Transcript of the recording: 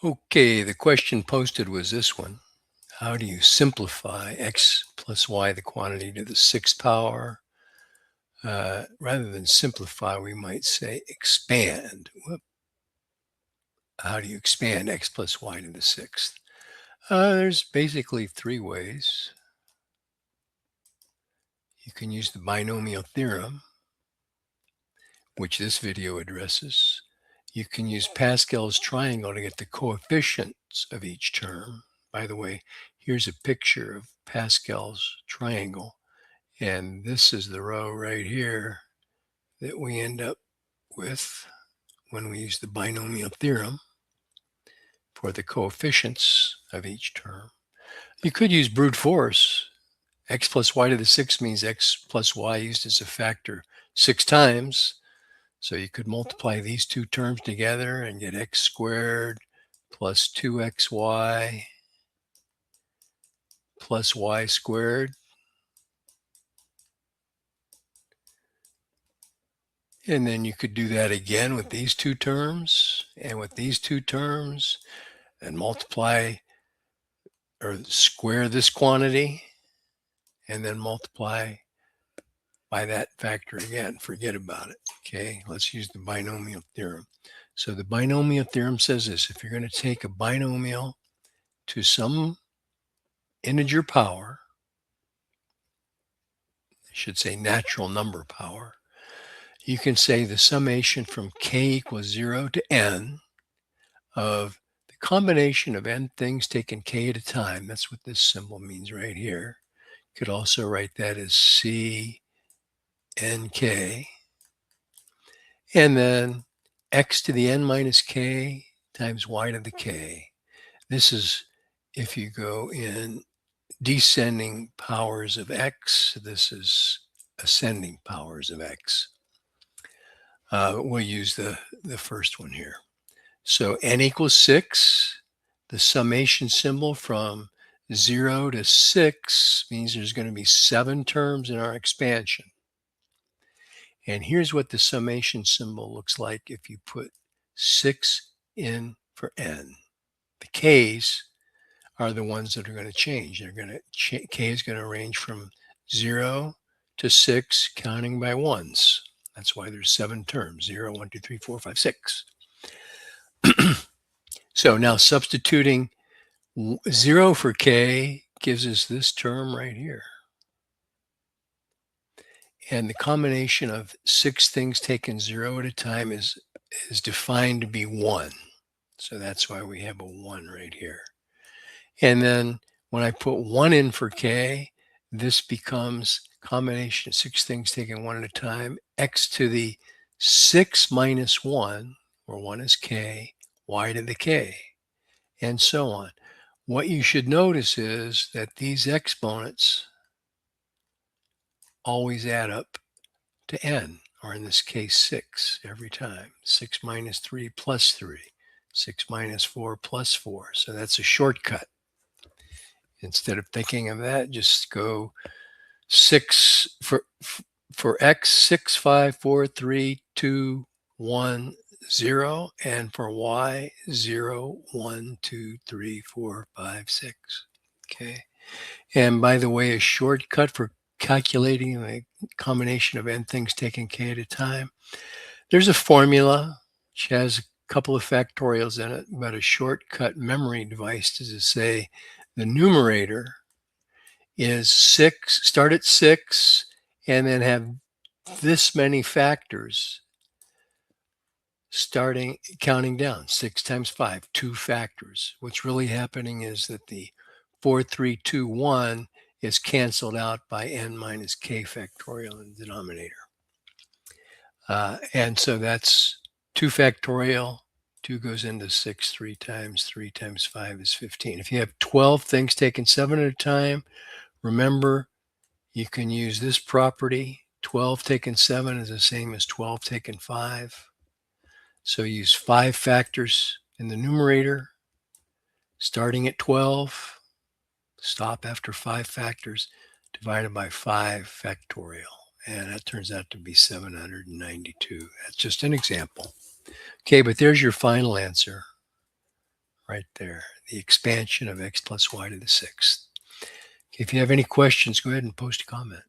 Okay, the question posted was this one. How do you simplify x plus y, the quantity, to the sixth power? Rather than simplify, we might say expand. How do you expand x plus y to the sixth? There's basically three ways. You can use the binomial theorem, which this video addresses. You can use Pascal's triangle to get the coefficients of each term. By the way, here's a picture of Pascal's triangle, and this is the row right here that we end up with when we use the binomial theorem for the coefficients of each term. You could use brute force. X plus y to the sixth means x plus y used as a factor 6 times. So you could multiply these two terms together and get x squared plus 2xy plus y squared. And then you could do that again with these two terms and with these two terms and multiply or square this quantity and then multiply by that factor again. Forget about it. Okay, let's use the binomial theorem. So the binomial theorem says this: if you're going to take a binomial to some integer power, I should say natural number power, you can say the summation from k equals 0 to n of the combination of n things taken k at a time. That's what this symbol means right here. You could also write that as c nk, and then x to the n minus k times y to the k. This is if you go in descending powers of x. This is ascending powers of x. We'll use the first one here. So n equals 6. The summation symbol from 0 to 6 means there's going to be 7 terms in our expansion. And here's what the summation symbol looks like if you put 6 in for n. The k's are the ones that are going to change. They're going to k is going to range from 0 to 6, counting by ones. That's why there's 7 terms: 0, 1, 2, 3, 4, 5, 6. So now substituting 0 for k gives us this term right here. And the combination of 6 things taken 0 at a time is defined to be 1. So that's why we have a 1 right here. And then when I put 1 in for k, this becomes combination of 6 things taken 1 at a time, x to the 6 minus 1, where 1 is k, y to the k, and so on. What you should notice is that these exponents always add up to n, or in this case 6 every time. 6 minus 3 plus 3, 6 minus 4 plus 4. So that's a shortcut. Instead of thinking of that, just go 6 for x, 6, 5, 4, 3, 2, 1, 0, and for y, 0, 1, 2, 3, 4, 5, 6. Okay. And by the way, a shortcut for calculating a combination of n things taken k at a time, there's a formula which has a couple of factorials in it, but a shortcut memory device is to say the numerator is 6, start at 6, and then have this many factors counting down. 6 times 5, 2 factors. What's really happening is that the 4, 3, 2, 1 is canceled out by n minus k factorial in the denominator. And so that's 2 factorial. 2 goes into 6 3 times. 3 times 5 is 15. If you have 12 things taken 7 at a time, remember, you can use this property. 12 taken 7 is the same as 12 taken 5. So use 5 factors in the numerator, starting at 12, stop after 5 factors, divided by 5 factorial. And that turns out to be 792. That's just an example. Okay, but there's your final answer. right there, the expansion of x plus y to the sixth. If you have any questions, go ahead and post a comment.